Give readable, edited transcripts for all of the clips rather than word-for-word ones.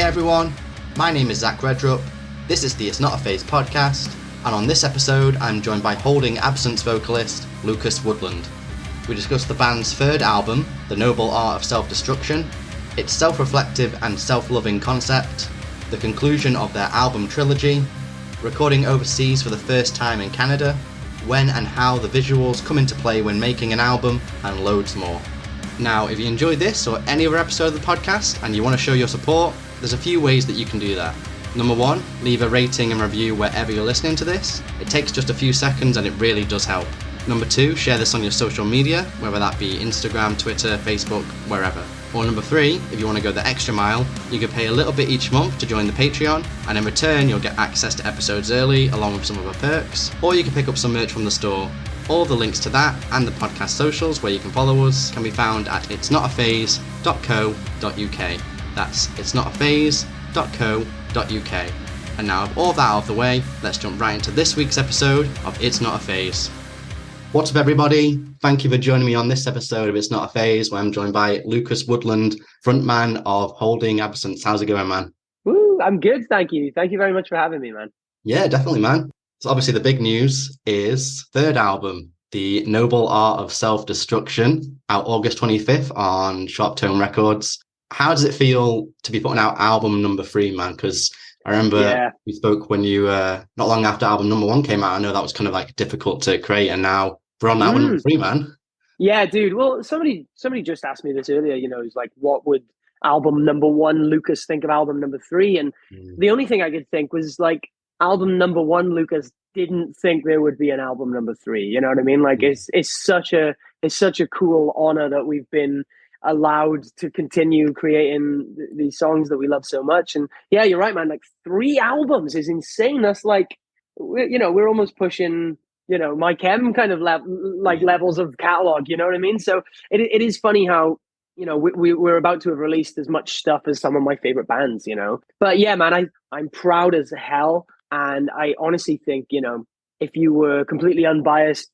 Hey everyone, my name is Zach REDRUP. This is the It's Not a Phase podcast, and on this episode I'm joined by Holding Absence vocalist Lucas Woodland. We discuss the band's third album, The Noble Art of Self-Destruction, its self-reflective and self-loving concept, the conclusion of their album trilogy, recording overseas for the first time in Canada, when and how the visuals come into play when making an album, and loads more. Now, if you enjoyed this or any other episode of the podcast and you want to show your support, there's a few ways that you can do that. Number one, leave a rating and review wherever you're listening to this. It takes just a few seconds and it really does help. Number two, share this on your social media, whether that be Instagram, Twitter, Facebook, wherever. Or number three, if you want to go the extra mile, you can pay a little bit each month to join the Patreon, and in return you'll get access to episodes early along with some other perks, or you can pick up some merch from the store. All the links to that and the podcast socials where you can follow us can be found at itsnotaphase.co.uk. That's itsnotaphase.co.uk. And now with all that out of the way, let's jump right into this week's episode of It's Not a Phase. What's up everybody? Thank you for joining me on this episode of It's Not a Phase, where I'm joined by Lucas Woodland, frontman of Holding Absence. How's it going, man? Woo, I'm good, thank you. Thank you very much for having me, man. Yeah, definitely, man. So obviously the big news is third album, The Noble Art of Self-Destruction, out August 25th on Sharp Tone Records. How does it feel to be putting out album number 3, man? Because I remember we spoke when you, not long after album number 1 came out. I know that was kind of like difficult to create, and now we're on album number 3, man. Yeah, dude. Well, somebody just asked me this earlier, it's like, what would album number 1 Lucas think of album number 3? And the only thing I could think was like, album number 1 Lucas didn't think there would be an album number 3. You know what I mean? Like it's such a cool honor that we've been allowed to continue creating these songs that we love so much. And yeah, you're right, man. Like 3 albums is insane. That's like, we're almost pushing, My Chem kind of levels of catalog. You know what I mean? So it is funny how, we're about to have released as much stuff as some of my favorite bands, But yeah, man, I'm proud as hell. And I honestly think, if you were completely unbiased,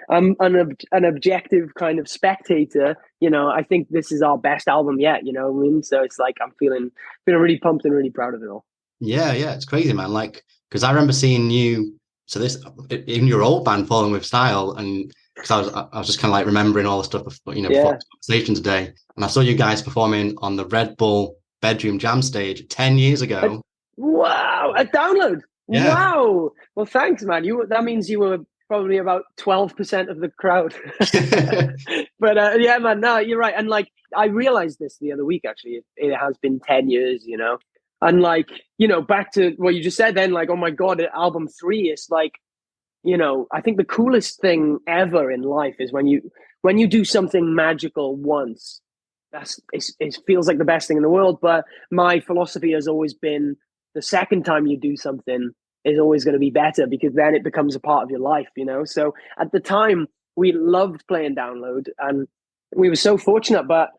I'm an objective kind of spectator, I think this is our best album yet, you know what I mean? So it's like, I'm feeling really pumped and really proud of it all. Yeah, it's crazy, man. Like, because I remember seeing you, so this, in your old band, Falling With Style, and because I was just kind of like remembering all the stuff, before the conversation today. And I saw you guys performing on the Red Bull Bedroom Jam stage 10 years ago. Wow, a download. Yeah. Wow. Well, thanks, man. That means you were probably about 12% of the crowd. But yeah, man, no, you're right. And like, I realized this the other week, actually. It has been 10 years, And like, back to what you just said then, like, oh my God, album 3 is like, I think the coolest thing ever in life is when you do something magical once. It feels like the best thing in the world. But my philosophy has always been, the second time you do something is always going to be better, because then it becomes a part of your life, So at the time, we loved playing Download and we were so fortunate. But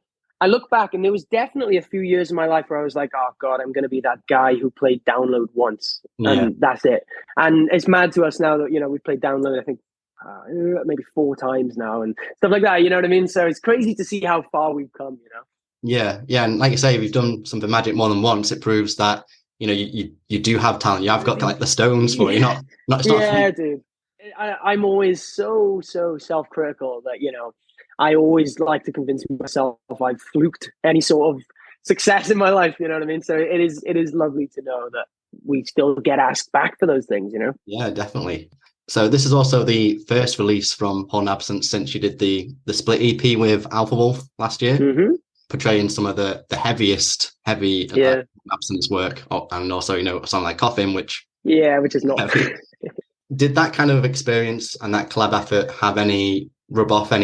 I look back and there was definitely a few years in my life where I was like, oh God, I'm going to be that guy who played Download once. And that's it. And it's mad to us now that, we played Download, I think, maybe 4 times now and stuff like that. You know what I mean? So it's crazy to see how far we've come, Yeah. And like you say, if you've done something magic more than once, it proves that, you do have talent. You have got like the stones for it. Not dude. I'm always so self-critical that, I always like to convince myself I've fluked any sort of success in my life. You know what I mean? So it is lovely to know that we still get asked back for those things, Yeah, definitely. So this is also the first release from Holding Absence since you did the split EP with Alpha Wolf last year, portraying some of the heavy Absence work, and also a song like Coffin, which is not heavy. Did that kind of experience and that collab effort have any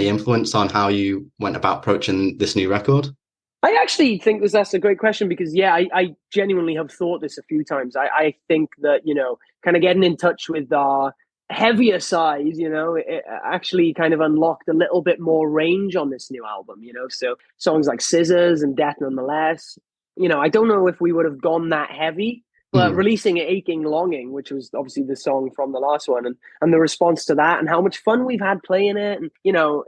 influence on how you went about approaching this new record? I actually think that's a great question, because I genuinely have thought this a few times. I think that kind of getting in touch with our heavier side, it actually kind of unlocked a little bit more range on this new album, so songs like Scissors and Death Nonetheless, I don't know if we would have gone that heavy, but releasing Aching Longing, which was obviously the song from the last one, and the response to that and how much fun we've had playing it, and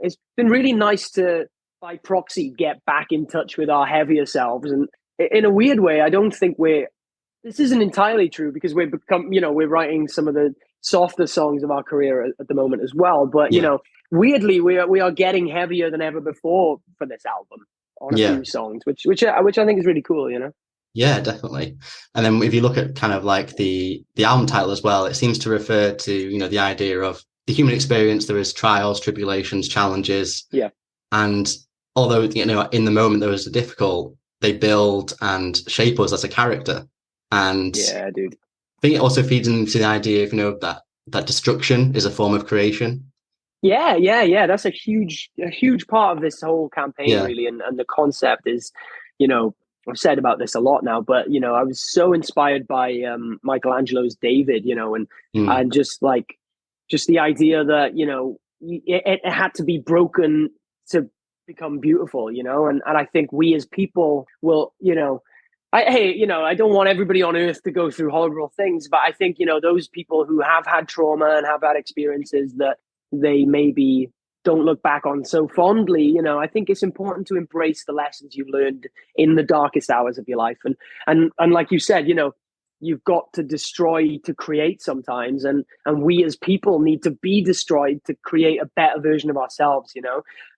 it's been really nice to by proxy get back in touch with our heavier selves. And in a weird way, I don't think this isn't entirely true, because we're writing some of the softer songs of our career at the moment as well. But, weirdly, we are getting heavier than ever before for this album on a few songs, which I think is really cool, Yeah, definitely. And then if you look at kind of like the album title as well, it seems to refer to, the idea of the human experience. There is trials, tribulations, challenges. Yeah. And although, in the moment there was a difficult, they build and shape us as a character. And yeah, dude. I think it also feeds into the idea of, that destruction is a form of creation. Yeah. That's a huge part of this whole campaign, really. And the concept is, I've said about this a lot now, but, I was so inspired by Michelangelo's David, and just the idea that, it had to be broken to become beautiful, and I think we as people will, I don't want everybody on earth to go through horrible things, but I think, those people who have had trauma and have had experiences that they maybe don't look back on so fondly, I think it's important to embrace the lessons you learned in the darkest hours of your life. And like you said, you've got to destroy to create sometimes. And we as people need to be destroyed to create a better version of ourselves,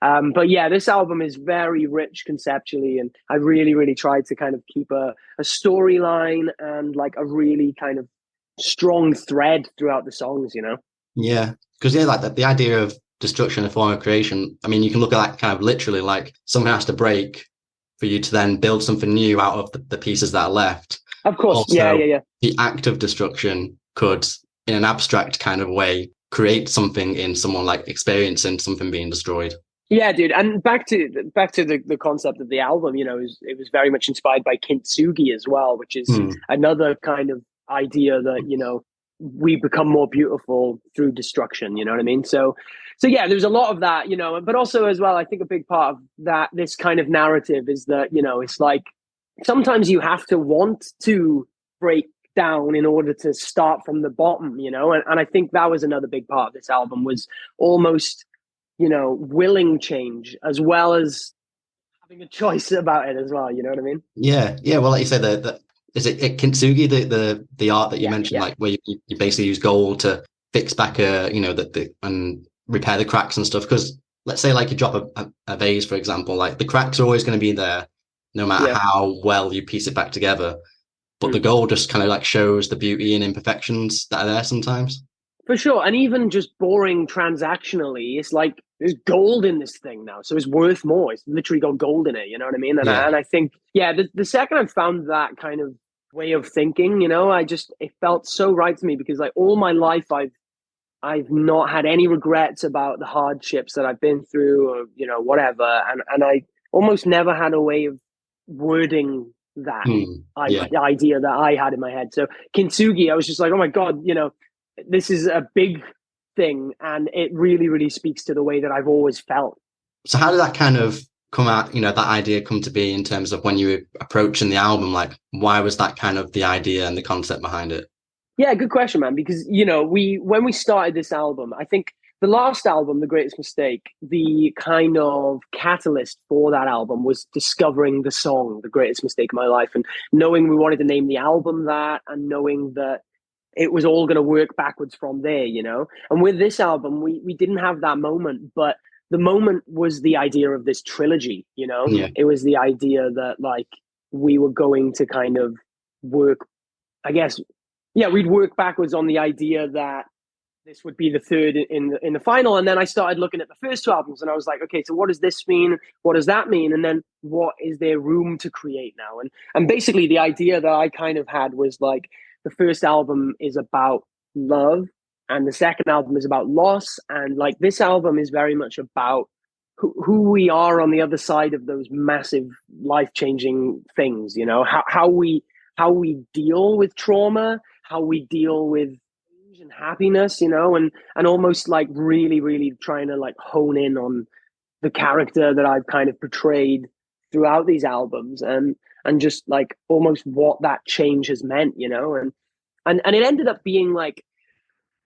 But yeah, this album is very rich conceptually. And I really, really tried to kind of keep a storyline and like a really kind of strong thread throughout the songs, Yeah. Because like the idea of destruction, a form of creation. I mean, you can look at that kind of literally, like something has to break for you to then build something new out of the pieces that are left. Of course. Also, yeah. The act of destruction could, in an abstract kind of way, create something in someone, like experiencing something being destroyed. Yeah, dude. And back to the concept of the album, it was very much inspired by Kintsugi as well, which is another kind of idea that, we become more beautiful through destruction, you know what I mean? So yeah, there's a lot of that, but also as well, I think a big part of that, this kind of narrative is that, it's like sometimes you have to want to break down in order to start from the bottom, and I think that was another big part of this album, was almost, willing change as well as having a choice about it as well, you know what I mean? Yeah. Well, like you say, is it Kintsugi, the art that you mentioned, like where you basically use gold to fix back and repair the cracks and stuff? Because let's say like you drop a vase, for example, like the cracks are always going to be there no matter how well you piece it back together, but the gold just kind of like shows the beauty and imperfections that are there sometimes. For sure. And even just boring transactionally, it's like there's gold in this thing now, so it's worth more. It's literally got gold in it, you know what I mean? And I think the second I found that kind of way of thinking, it felt so right to me, because like all my life I've not had any regrets about the hardships that I've been through, or whatever, and I almost never had a way of wording that idea that I had in my head. So Kintsugi, I was just like, oh my god, this is a big thing, and it really, really speaks to the way that I've always felt. So how did that kind of come out, that idea come to be in terms of when you were approaching the album? Like, why was that kind of the idea and the concept behind it? Yeah, good question, man. Because, when we started this album, I think the last album, The Greatest Mistake, the kind of catalyst for that album was discovering the song, The Greatest Mistake of My Life, and knowing we wanted to name the album that, and knowing that it was all going to work backwards from there, And with this album, we didn't have that moment, but the moment was the idea of this trilogy, It was the idea that like we were going to kind of work, I guess, we'd work backwards on the idea that this would be the third in the final. And then I started looking at the first two albums, and I was like, okay, so what does this mean? What does that mean? And then what is there room to create now? And basically the idea that I kind of had was like, the first album is about love, and the second album is about loss. And like this album is very much about who we are on the other side of those massive life-changing things, how we deal with trauma, how we deal with and happiness, and almost like really, really trying to like hone in on the character that I've kind of portrayed throughout these albums, and just like almost what that change has meant, and it ended up being like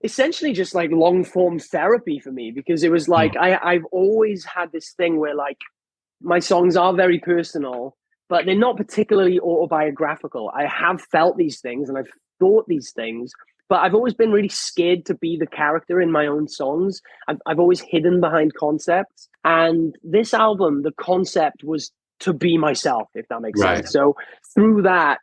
essentially just like long form therapy for me, because it was like I've always had this thing where like my songs are very personal, but they're not particularly autobiographical. I have felt these things and I've thought these things, but I've always been really scared to be the character in my own songs. I've always hidden behind concepts. And this album, the concept was to be myself, if that makes sense. So through that,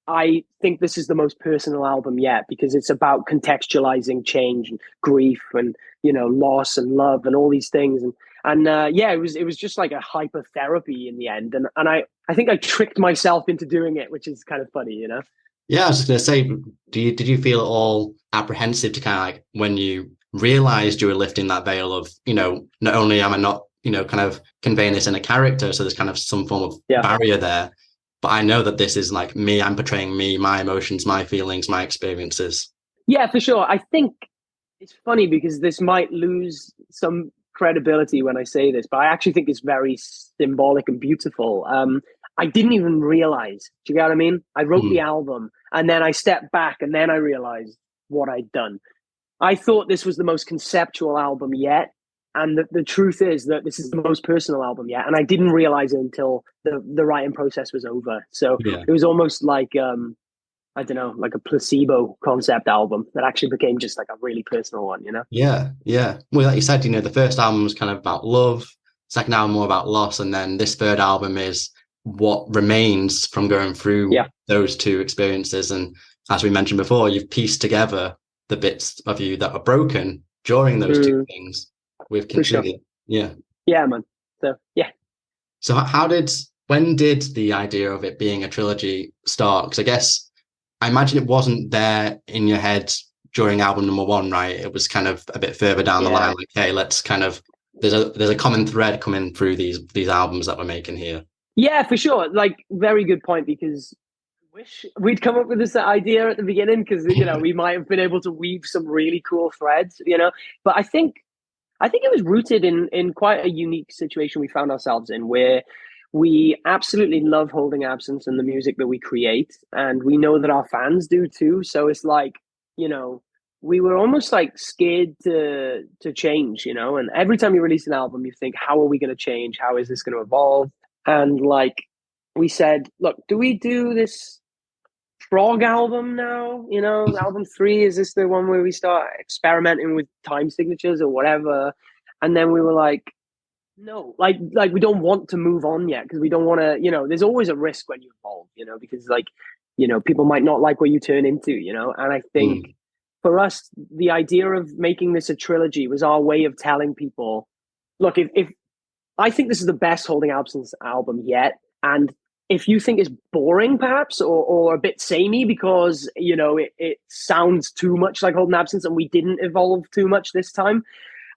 I think this is the most personal album yet, because it's about contextualizing change and grief and, you know, loss and love and all these things. And yeah, it was just like a hypertherapy in the end. And I think I tricked myself into doing it, which is kind of funny, you know? Yeah, I was just going to say, did you feel all apprehensive to kind of like when you realized you were lifting that veil of, you know, not only am I not, you know, kind of conveying this in a character, so there's kind of some form of barrier there, but I know that this is like me, I'm portraying me, my emotions, my feelings, my experiences. Yeah, for sure. I think it's funny because this might lose some credibility when I say this, but I actually think it's very symbolic and beautiful. I didn't even realize, do you get what I mean? I wrote the album and then I stepped back and then I realized what I'd done. I thought this was the most conceptual album yet. And the truth is that this is the most personal album yet. And I didn't realize it until the writing process was over. So it was almost like, I don't know, like a placebo concept album that actually became just like a really personal one, you know? Yeah, yeah. Well, like you said, you know, the first album was kind of about love, second album more about loss, and then this third album is what remains from going through those two experiences. And as we mentioned before, you've pieced together the bits of you that are broken during those two things. We've considered, yeah, man. So So when did the idea of it being a trilogy start? Because I guess I imagine it wasn't there in your head during album number one, right? It was kind of a bit further down the line. Like, hey, let's kind of there's a common thread coming through these albums that we're making here. Yeah, for sure. Like, very good point, because I wish we'd come up with this idea at the beginning, because you know we might have been able to weave some really cool threads, you know. But I think it was rooted in quite a unique situation we found ourselves in, where we absolutely love Holding Absence and the music that we create, and we know that our fans do too. So it's like, you know, we were almost like scared to change, you know. And every time you release an album, you think, how are we going to change? How is this going to evolve? And like we said, look, do we do this Frog album now? You know, album 3, is this the one where we start experimenting with time signatures or whatever? And then we were like, no, like we don't want to move on yet, because we don't want to, you know, there's always a risk when you evolve, you know, because like, you know, people might not like what you turn into, you know. And I think for us, the idea of making this a trilogy was our way of telling people, look, if I think this is the best Holding Absence album yet, and if you think it's boring, perhaps, or a bit samey because, you know, it sounds too much like Holding Absence and we didn't evolve too much this time,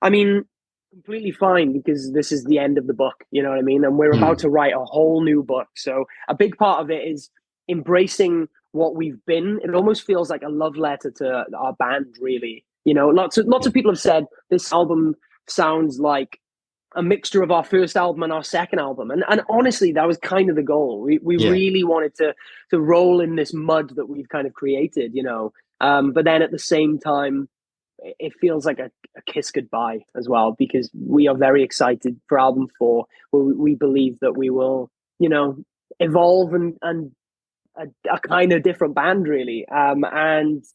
I mean, completely fine, because this is the end of the book, you know what I mean? And we're about to write a whole new book. So a big part of it is embracing what we've been. It almost feels like a love letter to our band, really. You know, lots of people have said this album sounds like a mixture of our first album and our second album. And honestly, that was kind of the goal. We really wanted to roll in this mud that we've kind of created, you know. But then at the same time, it feels like a kiss goodbye as well, because we are very excited for album 4, where we believe that we will, you know, evolve and a kind of different band, really. And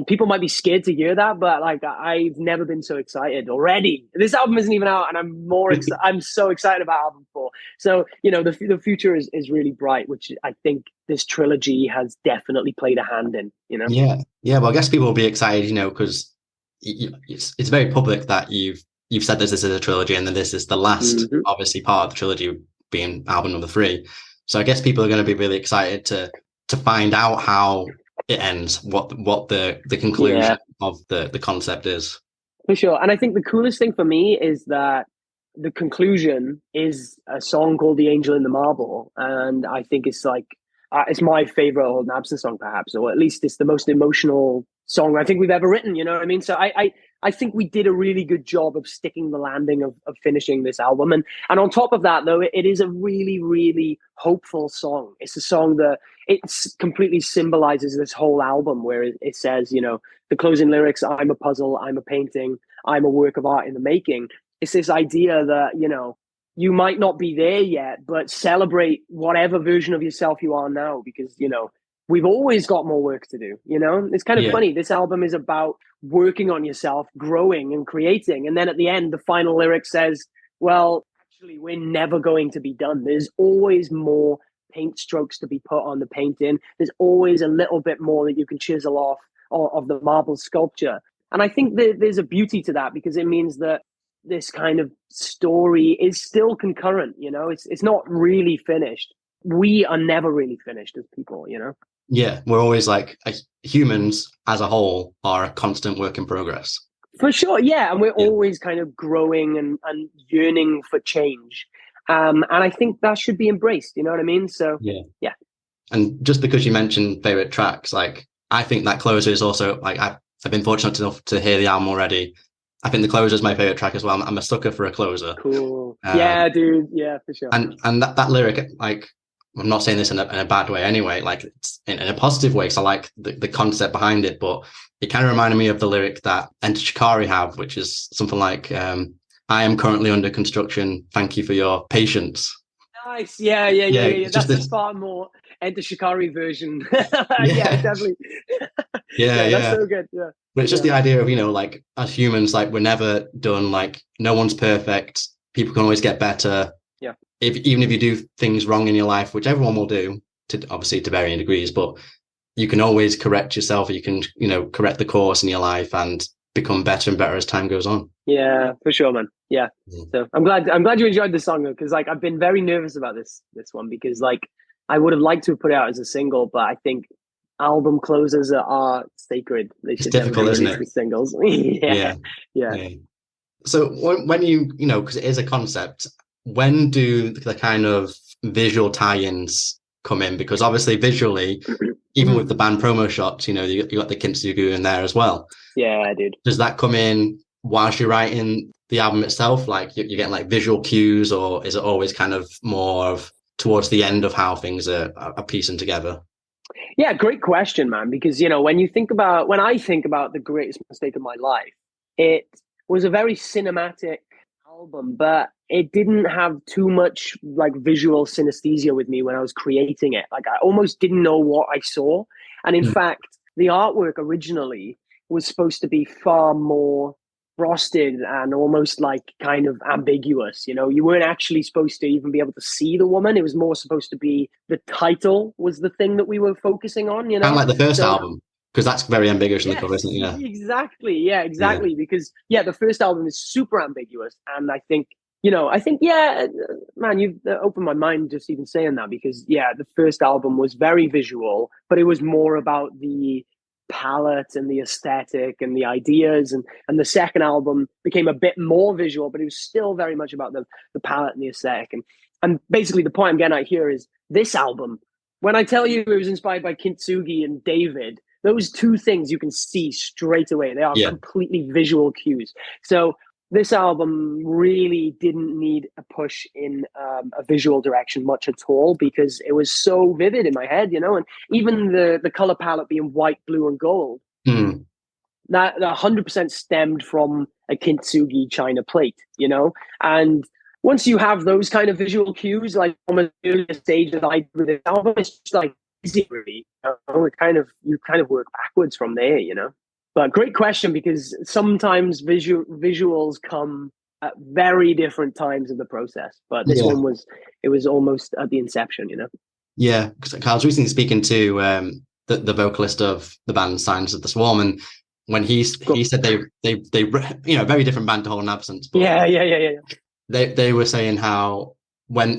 people might be scared to hear that, but like, I've never been so excited already. This album isn't even out, and I'm more I'm so excited about album 4. So, you know, the future is really bright, which I think this trilogy has definitely played a hand in, you know. Yeah. Well, I guess people will be excited, you know, because it's very public that you've said this is a trilogy, and then this is the last obviously part of the trilogy, being album number 3. So I guess people are going to be really excited to find out how it ends, what the conclusion of the concept is. For sure. And I think the coolest thing for me is that the conclusion is a song called The Angel in the Marble. And I think it's like, it's my favorite Holding Absence song, perhaps, or at least it's the most emotional song I think we've ever written, you know what I mean? So I think we did a really good job of sticking the landing of finishing this album. And on top of that, though, it is a really, really hopeful song. It's a song that it completely symbolizes this whole album, where it says, you know, the closing lyrics, I'm a puzzle, I'm a painting, I'm a work of art in the making. It's this idea that, you know, you might not be there yet, but celebrate whatever version of yourself you are now, because, you know, we've always got more work to do. You know, it's kind of funny. This album is about working on yourself, growing and creating. And then at the end, the final lyric says, well, actually, we're never going to be done. There's always more paint strokes to be put on the painting. There's always a little bit more that you can chisel off of the marble sculpture. And I think that there's a beauty to that, because it means that this kind of story is still concurrent. You know, it's not really finished. We are never really finished as people, you know? Yeah, we're always like, humans as a whole are a constant work in progress. For sure, yeah. And we're always kind of growing and yearning for change. And I think that should be embraced, you know what I mean? So, yeah. And just because you mentioned favorite tracks, like, I think that Closer is also, like, I've been fortunate enough to hear the album already. I think the Closer is my favorite track as well. I'm a sucker for a closer. Cool. Yeah, dude. Yeah, for sure. And that lyric, like, I'm not saying this in a bad way anyway, like, it's in a positive way, because I like the concept behind it, but it kind of reminded me of the lyric that Enter Shikari have, which is something like, I am currently under construction. Thank you for your patience. Nice. Yeah. That's a far more Enter Shikari version. Yeah, definitely. Yeah. That's so good. Yeah. But it's just the idea of, you know, like, as humans, like, we're never done. Like, no one's perfect. People can always get better. Yeah. Even if you do things wrong in your life, which everyone will do, obviously to varying degrees, but you can always correct yourself. You can, you know, correct the course in your life and become better and better as time goes on. Yeah, for sure, man. Yeah. So I'm glad you enjoyed the song, though, because, like, I've been very nervous about this one, because, like, I would have liked to have put it out as a single, but I think album closers are sacred. It's difficult, isn't it? Singles. Yeah. So when you know, because it is a concept, when do the kind of visual tie-ins come in? Because obviously visually, even with the band promo shots, you know, you got the kintsugi in there as well. Yeah, dude. Does that come in whilst you're writing the album itself? Like, you're getting like visual cues, or is it always kind of more of towards the end of how things are piecing together? Yeah, great question, man. Because, you know, when I think about the greatest mistake of my life, it was a very cinematic album, but it didn't have too much like visual synesthesia with me when I was creating it. Like, I almost didn't know what I saw. And in fact, the artwork originally was supposed to be far more frosted and almost like kind of ambiguous. You know, you weren't actually supposed to even be able to see the woman. It was more supposed to be the title was the thing that we were focusing on, you know? Kind of like the first album, because that's very ambiguous in the cover, isn't it? Yeah. Exactly. Yeah, exactly. Because, the first album is super ambiguous. And I think, man, you've opened my mind just even saying that, because, the first album was very visual, but it was more about the palette and the aesthetic and the ideas, and the second album became a bit more visual, but it was still very much about the palette and the aesthetic. And basically the point I'm getting at here is this album, when I tell you it was inspired by Kintsugi and David, those two things you can see straight away. They are completely visual cues. So this album really didn't need a push in a visual direction much at all, because it was so vivid in my head, you know, and even the color palette being white, blue, and gold, that 100% stemmed from a Kintsugi China plate, you know. And once you have those kind of visual cues, like on the earlier stage that I did with this album, it's just like easy, really. You know? You kind of work backwards from there, you know. But great question, because sometimes visuals come at very different times in the process. But this one was almost at the inception, you know? Yeah, because I was recently speaking to the vocalist of the band Signs of the Swarm, and when he said they you know, very different band to Hold in Absence. But yeah. They were saying how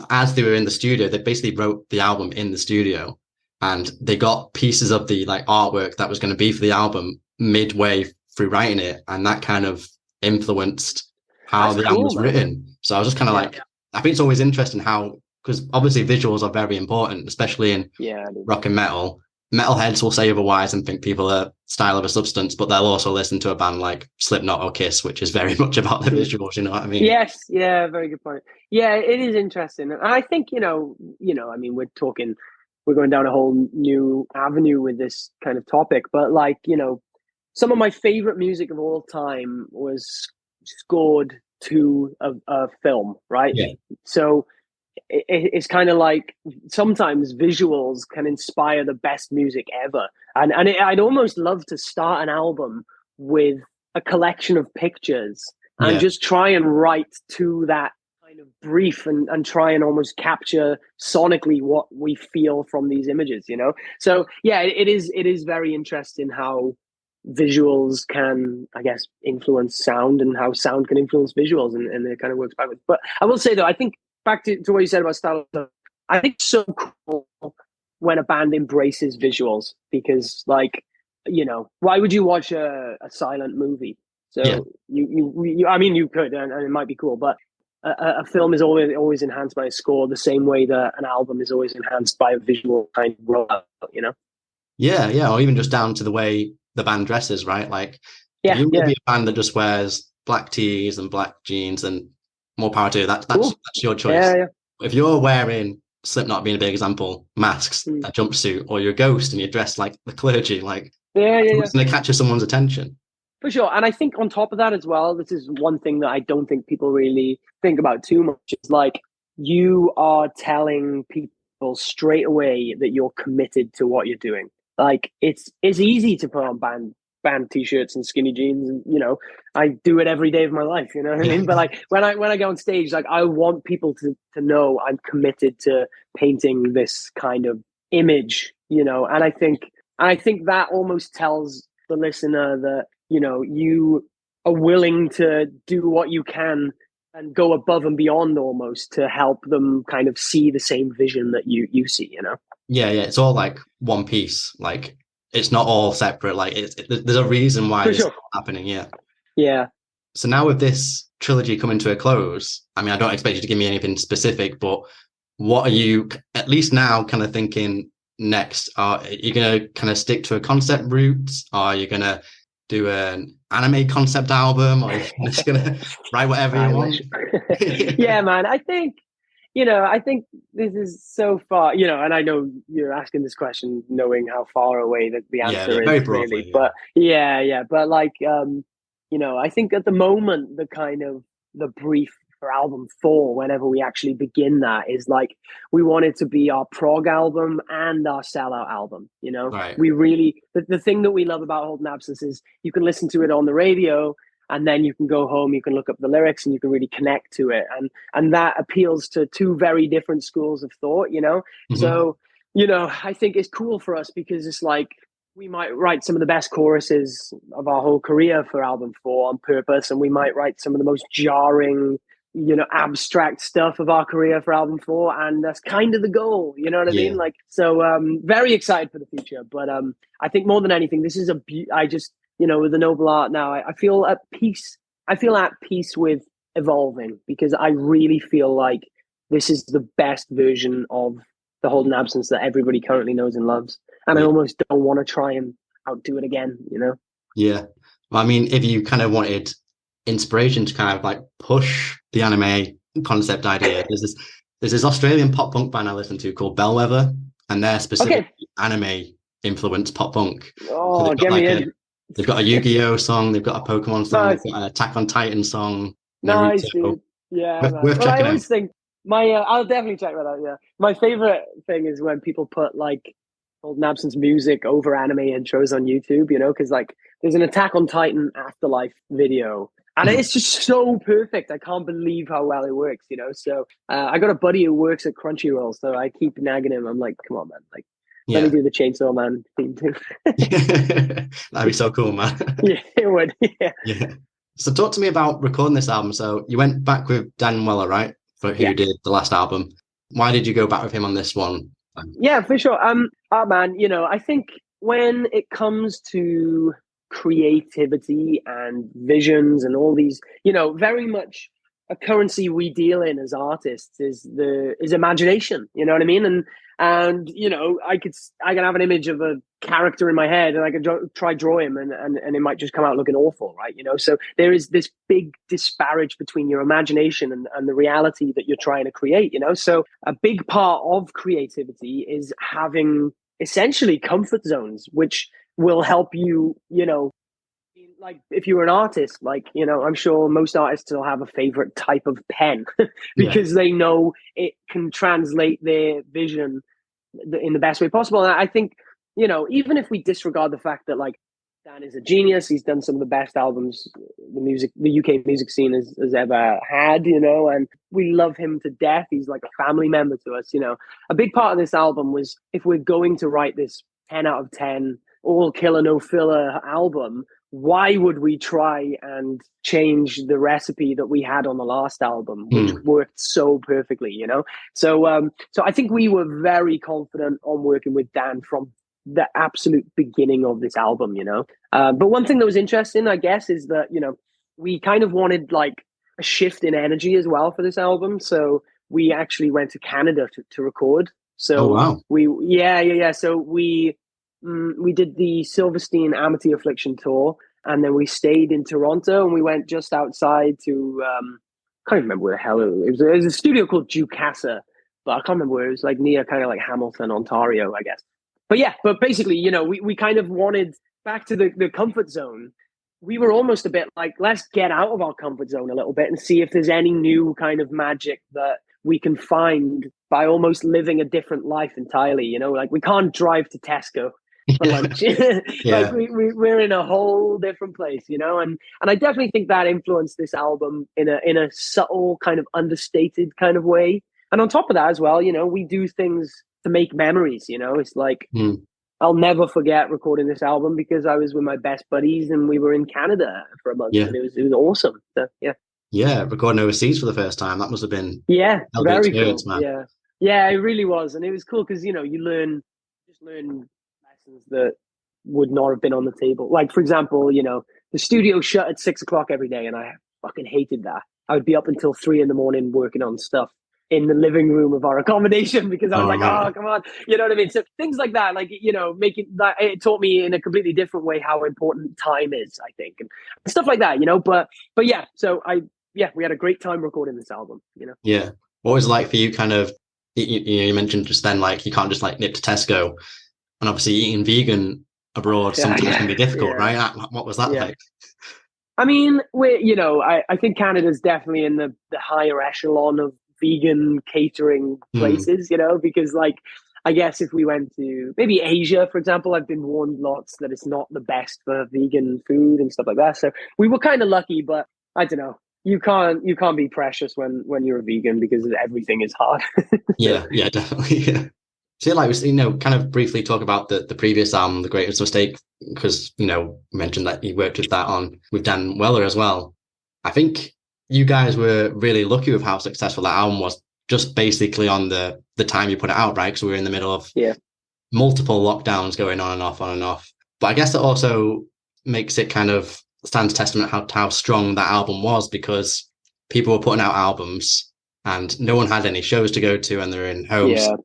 as they were in the studio, they basically wrote the album in the studio, and they got pieces of the like artwork that was going to be for the album midway through writing it, and that kind of influenced how the album was written. So I was just kind of like, I think it's always interesting how, because obviously visuals are very important, especially in rock and metal. Metalheads will say otherwise and think people are style of a substance, but they'll also listen to a band like Slipknot or Kiss, which is very much about the visuals, you know what I mean? Yes, very good point. Yeah, it is interesting. And I think, you know, I mean, we're going down a whole new avenue with this kind of topic, but like, you know, some of my favorite music of all time was scored to a film, right? Yeah. So it's kind of like sometimes visuals can inspire the best music ever. I'd almost love to start an album with a collection of pictures and just try and write to that kind of brief and try and almost capture sonically what we feel from these images, you know? So yeah, it is very interesting how visuals can, I guess, influence sound and how sound can influence visuals, and it kind of works backwards. But I will say though, I think back to what you said about style, I think it's so cool when a band embraces visuals, because like, you know, why would you watch a silent movie? So you I mean, you could, and it might be cool, but a film is always enhanced by a score, the same way that an album is always enhanced by a visual kind of rollout, you know? Yeah, or even just down to the way the band dresses, right? Like, if you would be a band that just wears black tees and black jeans, and more power to you. That's your choice. Yeah. If you're wearing, Slipknot being a big example, masks, a jumpsuit, or you're a ghost and you're dressed like the clergy, like it's going to capture someone's attention. For sure. And I think on top of that as well, this is one thing that I don't think people really think about too much. It's like, you are telling people straight away that you're committed to what you're doing. Like, it's easy to put on band t-shirts and skinny jeans, and you know, I do it every day of my life, you know what I mean? But like, when I go on stage, like, I want people to know I'm committed to painting this kind of image, you know. And I think that almost tells the listener that, you know, you are willing to do what you can and go above and beyond almost to help them kind of see the same vision that you see, you know? Yeah, it's all like one piece. Like, it's not all separate. Like, there's a reason why this is happening. Yeah. So now with this trilogy coming to a close, I mean, I don't expect you to give me anything specific, but what are you, at least now, kind of thinking next? Are you going to kind of stick to a concept route? Are you going to do an anime concept album? Or are you just going to write whatever you want? Yeah, man. I think this is so far, you know, and I know you're asking this question knowing how far away the answer is, broadly, really. But but like, you know, I think at the moment, the brief for album 4, whenever we actually begin that, is like, we want it to be our prog album and our sellout album, you know? Right. We really, the thing that we love about Holding Absence is you can listen to it on the radio, and then you can go home, you can look up the lyrics, and you can really connect to it. And that appeals to two very different schools of thought, you know? Mm-hmm. So, you know, I think it's cool for us because it's like, we might write some of the best choruses of our whole career for album 4 on purpose. And we might write some of the most jarring, you know, abstract stuff of our career for album 4. And that's kind of the goal, you know what I mean? Like, so very excited for the future. But I think more than anything, this is you know, with the Noble Art now, I feel at peace. I feel at peace with evolving, because I really feel like this is the best version of the Holding Absence that everybody currently knows and loves. And I almost don't want to try and outdo it again, you know? Yeah. Well, I mean, if you kind of wanted inspiration to kind of like push the anime concept idea, there's this Australian pop punk band I listen to called Bellwether, and they're specifically anime influenced pop punk. Oh, so get me in. They've got a Yu-Gi-Oh song, they've got a Pokemon song, they've got an Attack on Titan song. Nice, dude. Yeah, worth checking I always think I'll definitely check that out. Yeah, my favorite thing is when people put like Holding Absence music over anime intros on YouTube. You know, because like there's an Attack on Titan Afterlife video, and it's just so perfect. I can't believe how well it works. You know, so I got a buddy who works at Crunchyroll, so I keep nagging him. I'm like, come on, man, like. Let me do the Chainsaw Man theme too. That'd be so cool, man. Yeah, it would. Yeah. So talk to me about recording this album. So you went back with Dan Weller, right? Who did the last album. Why did you go back with him on this one? Yeah, for sure. Man, you know, I think when it comes to creativity and visions and all these, you know, very much a currency we deal in as artists is imagination. You know what I mean? And you know, I can have an image of a character in my head, and I can try draw him, and it might just come out looking awful, right? You know, so there is this big disparage between your imagination and the reality that you're trying to create. You know, so a big part of creativity is having essentially comfort zones, which will help you, you know, like if you were an artist, like, you know, I'm sure most artists will have a favorite type of pen because they know it can translate their vision in the best way possible. And I think, you know, even if we disregard the fact that like Dan is a genius, he's done some of the best albums the UK music scene has ever had, you know, and we love him to death. He's like a family member to us, you know. A big part of this album was, if we're going to write this 10 out of 10 all killer no filler album, why would we try and change the recipe that we had on the last album, which worked so perfectly, you know? So I think we were very confident on working with Dan from the absolute beginning of this album, you know? But one thing that was interesting, I guess, is that, you know, we kind of wanted like a shift in energy as well for this album. So we actually went to Canada to record. So So we did the Silverstein Amity Affliction tour, and then we stayed in Toronto, and we went just outside to can't remember where the hell it was. It was a studio called Ducasa, but I can't remember where. It was like near kind of like Hamilton, Ontario, I guess. But basically, you know, we kind of wanted back to the comfort zone. We were almost a bit like, let's get out of our comfort zone a little bit and see if there's any new kind of magic that we can find by almost living a different life entirely. You know, like we can't drive to Tesco for lunch. Like we're in a whole different place, you know, and I definitely think that influenced this album in a subtle kind of understated kind of way. And on top of that as well, you know, we do things to make memories, you know. It's like I'll never forget recording this album because I was with my best buddies and we were in Canada for a month, and it was awesome. So recording overseas for the first time, that must have been very cool, man. Yeah, it really was. And it was cool because, you know, you learn lessons that would not have been on the table. Like, for example, you know, the studio shut at 6 o'clock every day, and I fucking hated that. I would be up until 3 a.m. working on stuff in the living room of our accommodation because I was oh, come on, you know what I mean? So things like that, like, you know, it taught me in a completely different way how important time is, I think, and stuff like that, you know. But yeah, so we had a great time recording this album, you know. Yeah. What was it like for you, kind of, you mentioned just then, like, you can't just like nip to Tesco, and obviously eating vegan abroad sometimes can be difficult, right? What was that like? I mean, I think Canada's definitely in the higher echelon of vegan catering places, you know, because like, I guess if we went to maybe Asia, for example, I've been warned lots that it's not the best for vegan food and stuff like that. So we were kind of lucky, but I don't know. You can't be precious when you're a vegan because everything is hard. Yeah, definitely. Yeah. So like, you know, kind of briefly talk about the previous album, The Greatest Mistake, because, you know, you mentioned that you worked with Dan Weller as well. I think you guys were really lucky with how successful that album was, just basically on the time you put it out, right? Because we were in the middle of multiple lockdowns going on and off. But I guess that also makes it kind of stands testament how strong that album was, because people were putting out albums and no one had any shows to go to, and they're in homes. Yeah.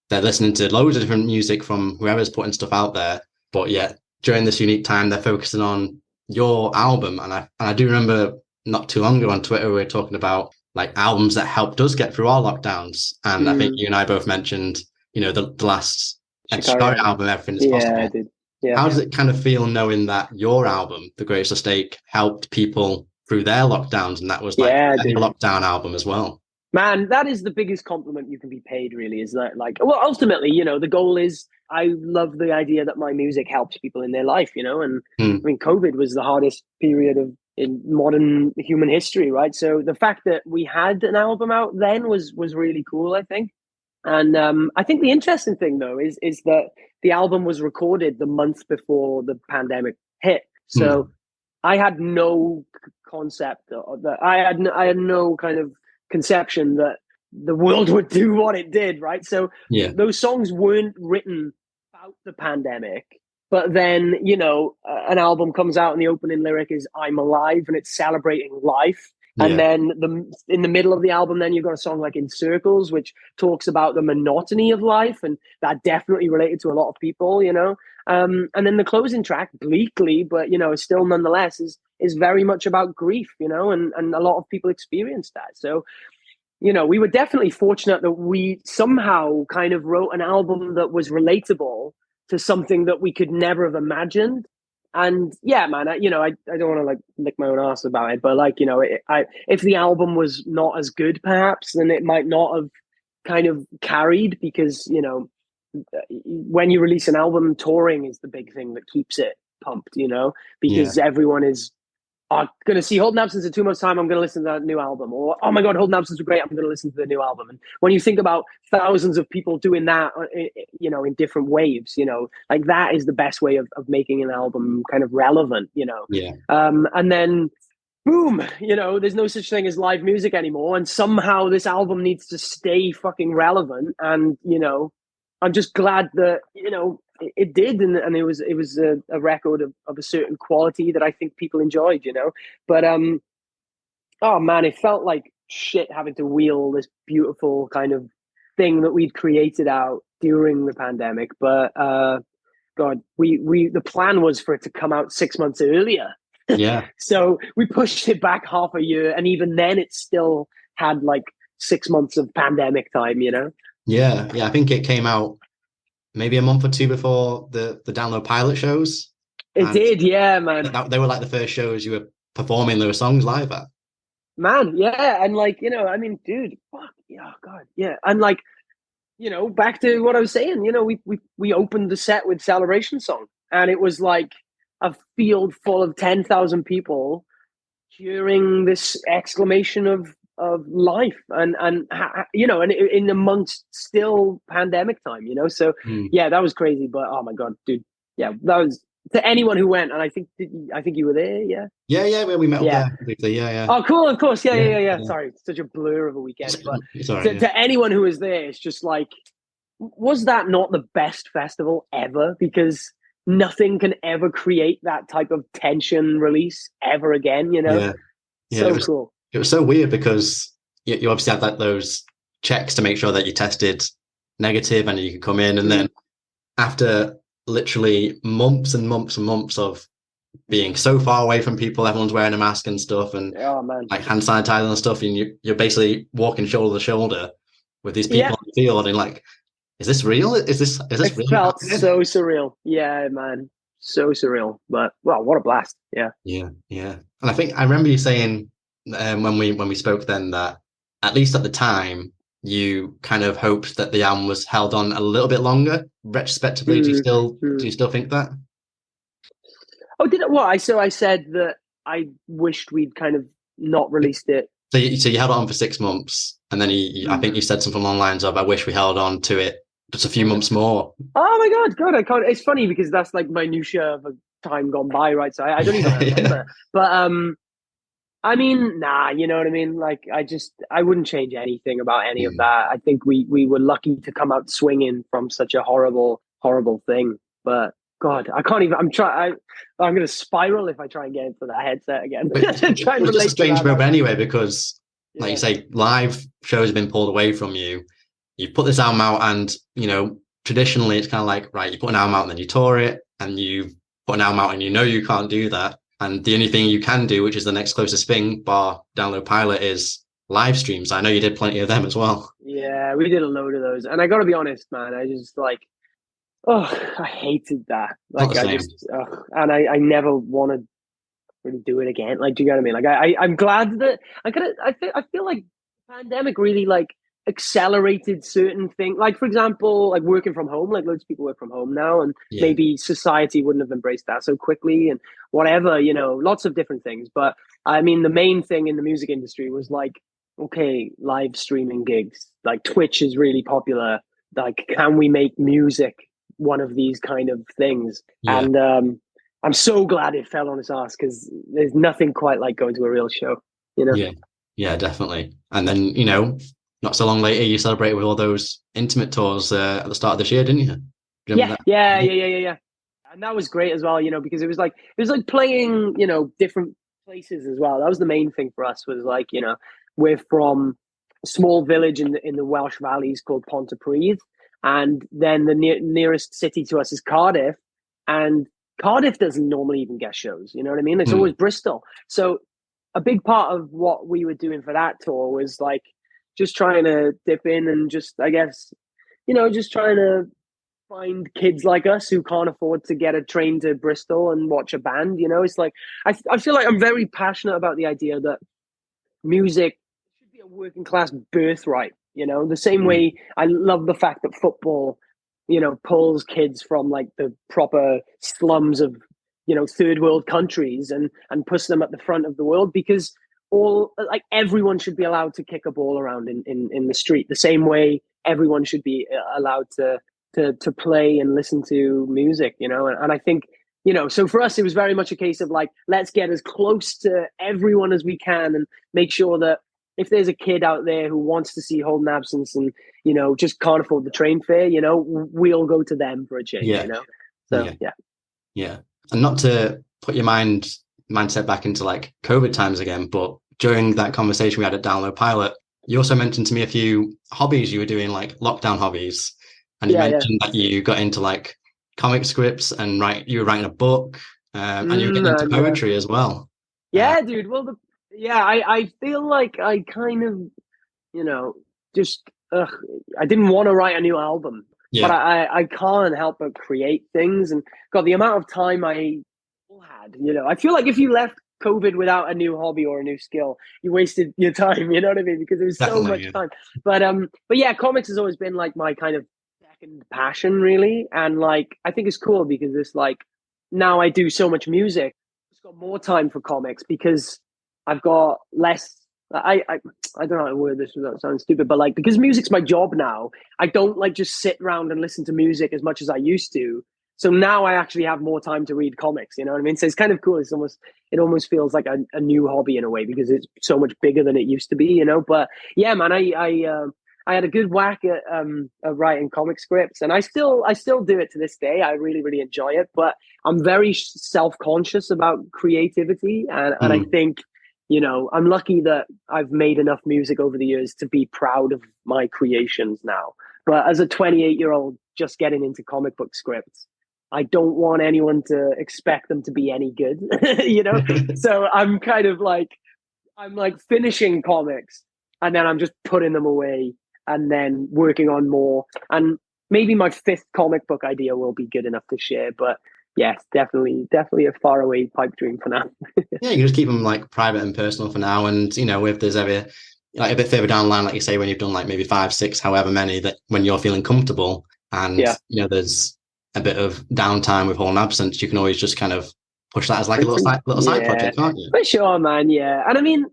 They're listening to loads of different music from whoever's putting stuff out there. But yet, during this unique time, they're focusing on your album. And I do remember not too long ago on Twitter, we were talking about like albums that helped us get through our lockdowns. And I think you and I both mentioned, you know, the last Shikari album, Everything Is Possible. I did. Yeah. How does it kind of feel knowing that your album, The Greatest Mistake, helped people through their lockdowns, and that was like a lockdown album as well? Man, that is the biggest compliment you can be paid, really, is that, like, well, ultimately, you know, the goal is, I love the idea that my music helps people in their life, you know, and I mean, COVID was the hardest period in modern human history, right? So the fact that we had an album out then was really cool, I think. And I think the interesting thing, though, is that the album was recorded the month before the pandemic hit. So I had no concept of that. I had no kind of conception that the world would do what it did, right? So those songs weren't written about the pandemic, but then, you know, an album comes out and the opening lyric is "I'm alive," and it's celebrating life. And then in the middle of the album, then you've got a song like "In Circles," which talks about the monotony of life, and that definitely related to a lot of people, you know. And then the closing track, bleakly, but, you know, still nonetheless is very much about grief, you know, and a lot of people experience that. So, you know, we were definitely fortunate that we somehow kind of wrote an album that was relatable to something that we could never have imagined and yeah, man, I don't want to like lick my own ass about it, but like, if the album was not as good, perhaps, then it might not have kind of carried, because when you release an album, touring is the big thing that keeps it pumped, because everyone is going to see Hold an Absence in 2 months' time. I'm going to listen to that new album. Or, oh my God, Hold an Absence was great. I'm going to listen to the new album. And when you think about thousands of people doing that, in different waves, like that is the best way of making an album kind of relevant, Yeah. And then boom, there's no such thing as live music anymore. And somehow this album needs to stay fucking relevant. And, I'm just glad that, it did, and it was a record of a certain quality that I think people enjoyed, But oh man, it felt like shit having to wheel this beautiful kind of thing that we'd created out during the pandemic. But God, the plan was for it to come out 6 months earlier. Yeah. So we pushed it back half a year, and even then it still had like 6 months of pandemic time, Yeah. I think it came out maybe a month or two before the download pilot shows. It did, yeah, man. They were like the first shows you were performing those songs live at. Man, yeah, and like, I mean, dude, fuck, yeah, God, yeah, and like, back to what I was saying, we opened the set with Celebration Song, and it was like a field full of 10,000 hearing this exclamation of life, and in amongst still pandemic time, so yeah, that was crazy. But oh my God, dude, yeah, that was, to anyone who went, and I think you were there, yeah, we met up there, yeah. Oh, cool, of course, yeah. Sorry, it's such a blur of a weekend, but to anyone who was there, it's just like, was that not the best festival ever? Because nothing can ever create that type of tension release ever again, so cool. It was so weird because you obviously had like those checks to make sure that you tested negative and you could come in, and then after literally months and months and months of being so far away from people, everyone's wearing a mask and stuff, and like hand sanitizer and stuff, and you're basically walking shoulder to shoulder with these people on the field, and like, is this real? Is this real? It felt so surreal. Yeah, man. So surreal. But wow, what a blast. Yeah. And I think I remember you saying when we spoke then that at least at the time you kind of hoped that the album was held on a little bit longer. Retrospectively, do you still think that? Oh, did it? What? I said that I wished we'd kind of not released it. So you held on for 6 months, and then I think you said something along the lines of, I wish we held on to it just a few months more. Oh my God, I can't. It's funny because that's like minutia of a time gone by, right? So I don't even remember. But I mean, nah, you know what I mean? Like, I wouldn't change anything about any of that. I think we were lucky to come out swinging from such a horrible, horrible thing. But God, I can't even, I'm going to spiral if I try and get into that headset again. It was just a strange moment anyway, because like you say, live shows have been pulled away from you. You put this album out, and, traditionally it's kind of like, right, you put an album out and then you tour it, and you put an album out and you can't do that. And the only thing you can do, which is the next closest thing, bar download pilot, is live streams. I know you did plenty of them as well. Yeah, we did a load of those. And I got to be honest, man, I just like, I hated that. Like, and I never want to really do it again. Like, do you know what I mean? Like, I'm glad that I feel like the pandemic really like accelerated certain things, like, for example, like working from home. Like, loads of people work from home now, and maybe society wouldn't have embraced that so quickly, and whatever, lots of different things. But I mean, the main thing in the music industry was like, okay, live streaming gigs, like Twitch is really popular, like, can we make music one of these kind of things? And I'm so glad it fell on its ass, because there's nothing quite like going to a real show, Yeah, definitely. And then, not so long later, you celebrated with all those intimate tours at the start of this year, didn't you? Yeah. And that was great as well, because it was like playing, different places as well. That was the main thing for us, was like, we're from a small village in the Welsh valleys called Pontypridd, and then the nearest city to us is Cardiff, and Cardiff doesn't normally even get shows, you know what I mean? It's always Bristol. So a big part of what we were doing for that tour was like just trying to dip in and just, I guess, just trying to find kids like us who can't afford to get a train to Bristol and watch a band. It's like I feel like I'm very passionate about the idea that music should be a working class birthright. The same way I love the fact that football, pulls kids from like the proper slums of third world countries and puts them at the front of the world, because everyone should be allowed to kick a ball around in the street the same way everyone should be allowed to play and listen to music, and I think, so for us, it was very much a case of like, let's get as close to everyone as we can and make sure that if there's a kid out there who wants to see Holden Absence and, just can't afford the train fare, we'll go to them for a change, So, Yeah. And not to put your mindset back into like COVID times again, but during that conversation we had at Download Pilot, you also mentioned to me a few hobbies you were doing, like lockdown hobbies. And you mentioned that you got into like comic scripts and you were writing a book, and you were getting into poetry as well. Yeah, dude. Well, I feel like I kind of, just, I didn't want to write a new album, but I can't help but create things. And God, the amount of time I had, I feel like if you left COVID without a new hobby or a new skill, you wasted your time, you know what I mean? Because there was so much time. But yeah, comics has always been like my kind of second passion, really. And like, I think it's cool because it's like, now I do so much music, I've got more time for comics because I've got less. I don't know how to word this without sounding stupid, but like, because music's my job now, I don't like just sit around and listen to music as much as I used to. So now I actually have more time to read comics, you know what I mean? So it's kind of cool. It almost feels like a new hobby in a way because it's so much bigger than it used to be, But yeah, man, I had a good whack at writing comic scripts, and I still do it to this day. I really, really enjoy it, but I'm very self-conscious about creativity, and I think, I'm lucky that I've made enough music over the years to be proud of my creations now. But as a 28-year-old just getting into comic book scripts, I don't want anyone to expect them to be any good, So I'm kind of like, I'm like finishing comics and then I'm just putting them away and then working on more. And maybe my 5th comic book idea will be good enough to share, but yes, definitely a faraway pipe dream for now. Yeah, you can just keep them like private and personal for now. And, if there's ever like a bit further down the line, like you say, when you've done like maybe 5, 6, however many, that when you're feeling comfortable and, there's a bit of downtime with Holden Absence, you can always just kind of push that as like a little side project, can't you? For sure, man. Yeah. And I mean,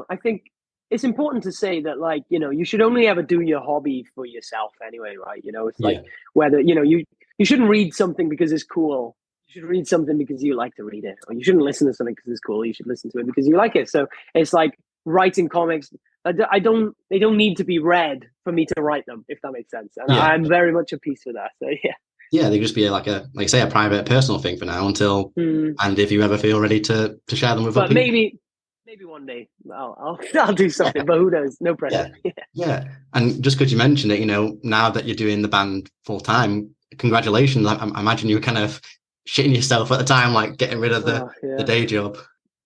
I think it's important to say that, like, you should only ever do your hobby for yourself anyway, right? It's like whether, you shouldn't read something because it's cool. You should read something because you like to read it, or you shouldn't listen to something because it's cool. You should listen to it because you like it. So it's like writing comics. They don't need to be read for me to write them, if that makes sense. And I'm very much at peace with that. So yeah, they just be like a private, personal thing for now until, and if you ever feel ready to share them with other people. Maybe one day I'll do something, but who knows? No pressure. Yeah. And just because you mentioned it, now that you're doing the band full time, congratulations. I imagine you were kind of shitting yourself at the time, like getting rid of the day job.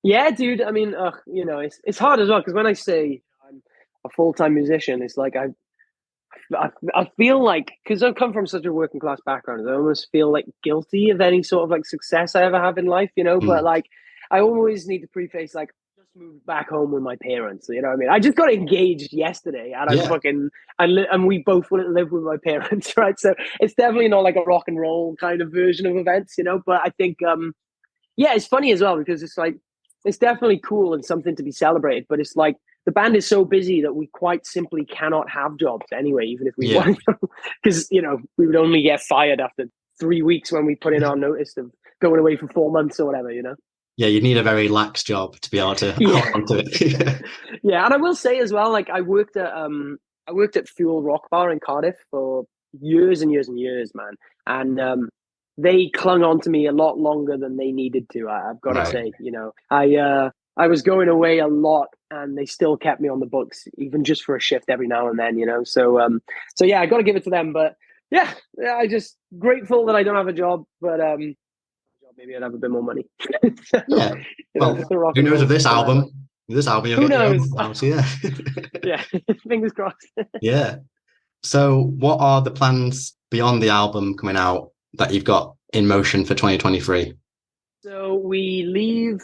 Yeah, dude. I mean, it's hard as well because when I say I'm a full-time musician, it's like I feel like, because I've come from such a working class background, I almost feel like guilty of any sort of like success I ever have in life, But like, I always need to preface like, moved back home with my parents, you know what I mean? I just got engaged yesterday and and we both live with my parents, right? So it's definitely not like a rock and roll kind of version of events, but I think it's funny as well because it's like, it's definitely cool and something to be celebrated, but it's like the band is so busy that we quite simply cannot have jobs anyway, even if we want them, because we would only get fired after 3 weeks when we put in our notice of going away for 4 months or whatever, Yeah, you need a very lax job to be able to hold on to it. Yeah, and I will say as well, like I worked at Fuel Rock Bar in Cardiff for years and years and years, man. And they clung on to me a lot longer than they needed to. I've got to say, I was going away a lot, and they still kept me on the books, even just for a shift every now and then. So yeah, I got to give it to them. But yeah, I just grateful that I don't have a job, but maybe I'd have a bit more money. So, yeah. Well, who knows of this album? Who knows? Yeah. Yeah. Fingers crossed. Yeah. So what are the plans beyond the album coming out that you've got in motion for 2023? So we leave,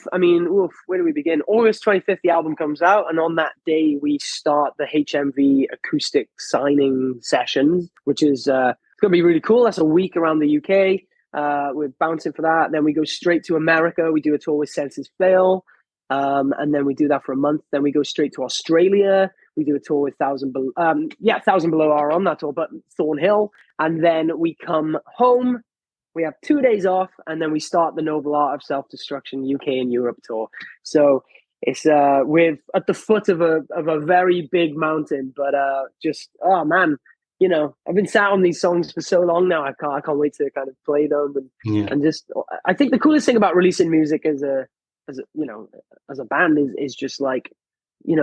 where do we begin? August 25th, the album comes out. And on that day, we start the HMV acoustic signing sessions, which is going to be really cool. That's a week around the UK. We're bouncing for that. Then we go straight to America. We do a tour with Senses Fail. And then we do that for a month. Then we go straight to Australia. We do a tour with Thousand Below are on that tour, but Thornhill. And then we come home. We have 2 days off, and then we start the Noble Art of Self-Destruction UK and Europe tour. So it's we're at the foot of a very big mountain, but oh man, I've been sat on these songs for so long now. I can't wait to kind of play them and just. I think the coolest thing about releasing music as a band is just like,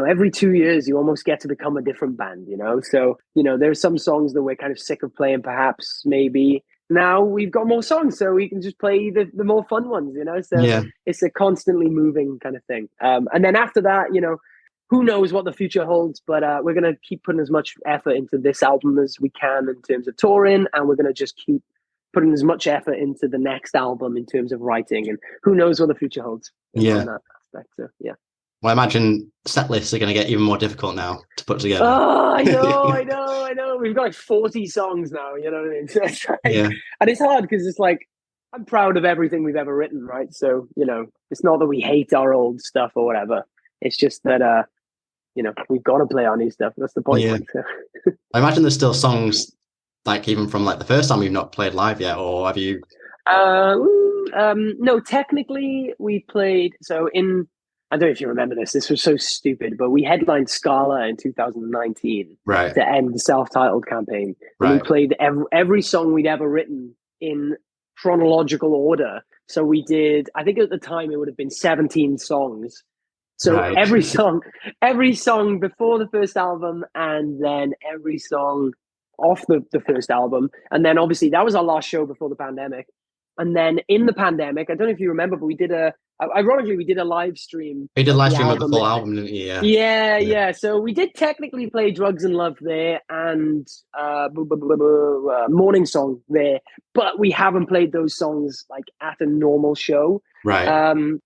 every 2 years you almost get to become a different band. So there's some songs that we're kind of sick of playing, perhaps maybe. Now we've got more songs, so we can just play the more fun ones, So It's a constantly moving kind of thing. And then after that, who knows what the future holds, but we're going to keep putting as much effort into this album as we can in terms of touring, and we're going to just keep putting as much effort into the next album in terms of writing, and who knows what the future holds in that aspect. So, yeah. Well, I imagine set lists are going to get even more difficult now to put together. Oh, I know. We've got like 40 songs now, you know what I mean? So it's like, and it's hard because it's like, I'm proud of everything we've ever written, right? So, it's not that we hate our old stuff or whatever. It's just that, we've got to play our new stuff. That's the point. Yeah. I imagine there's still songs, like even from like the first time you've not played live yet, or have you? No, technically we played, I don't know if you remember this. This was so stupid, but we headlined Scala in 2019 to end the self-titled campaign. And we played every song we'd ever written in chronological order. So we did, I think at the time it would have been 17 songs. So every song before the first album, and then every song off the first album. And then obviously that was our last show before the pandemic. And then in the pandemic, I don't know if you remember, but we did ironically, we did a live stream. We did a live stream of the full album, didn't you? Yeah. So we did technically play Drugs and Love there and Morning Song there, but we haven't played those songs like at a normal show. Right. And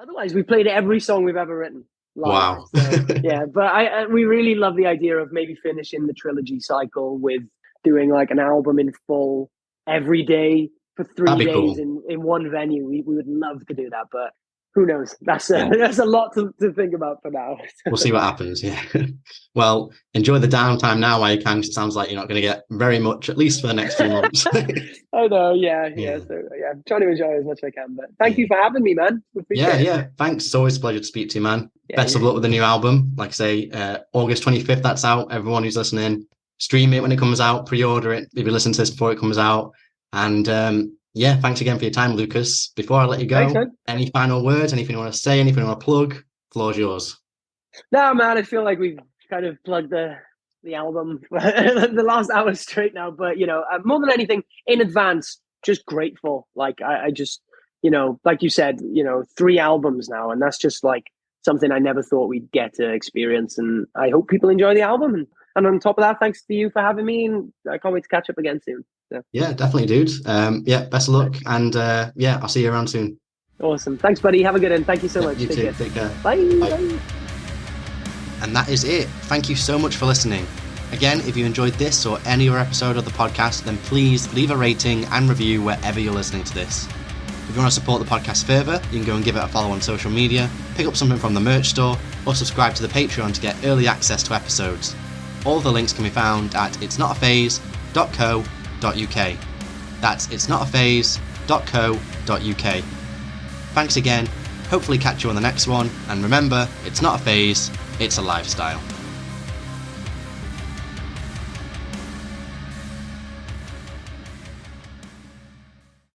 otherwise, we played every song we've ever written live. Wow. So, yeah, but we really love the idea of maybe finishing the trilogy cycle with doing like an album in full every day. For 3 days in one venue. We would love to do that, but who knows? That's a lot to think about for now. We'll see what happens. Yeah. Well, enjoy the downtime now while you can. It sounds like you're not going to get very much, at least for the next few months. I know. Yeah. So I'm trying to enjoy as much as I can. But thank you for having me, man. Yeah. Thanks. It's always a pleasure to speak to you, man. Best of luck with the new album. Like I say, August 25th. That's out. Everyone who's listening, stream it when it comes out. Pre-order it if you listen to this before it comes out. And thanks again for your time, Lucas. Before I let you go, thanks, any final words, anything you want to say, anything you want to plug? The floor's yours. No, man, I feel like we've kind of plugged the album the last hour straight now. But, more than anything, in advance, just grateful. Like, I just, like you said, 3 albums now. And that's just like something I never thought we'd get to experience. And I hope people enjoy the album. And on top of that, thanks to you for having me. And I can't wait to catch up again soon. So. Yeah, definitely, dude. Best of luck. And I'll see you around soon. Awesome. Thanks, buddy. Have a good one. Thank you so much. You too. Take care. Bye. And that is it. Thank you so much for listening. Again, if you enjoyed this or any other episode of the podcast, then please leave a rating and review wherever you're listening to this. If you want to support the podcast further, you can go and give it a follow on social media, pick up something from the merch store, or subscribe to the Patreon to get early access to episodes. All the links can be found at itsnotaphase.co.uk. That's itsnotaphase.co.uk. Thanks again. Hopefully catch you on the next one. And remember, it's not a phase, it's a lifestyle.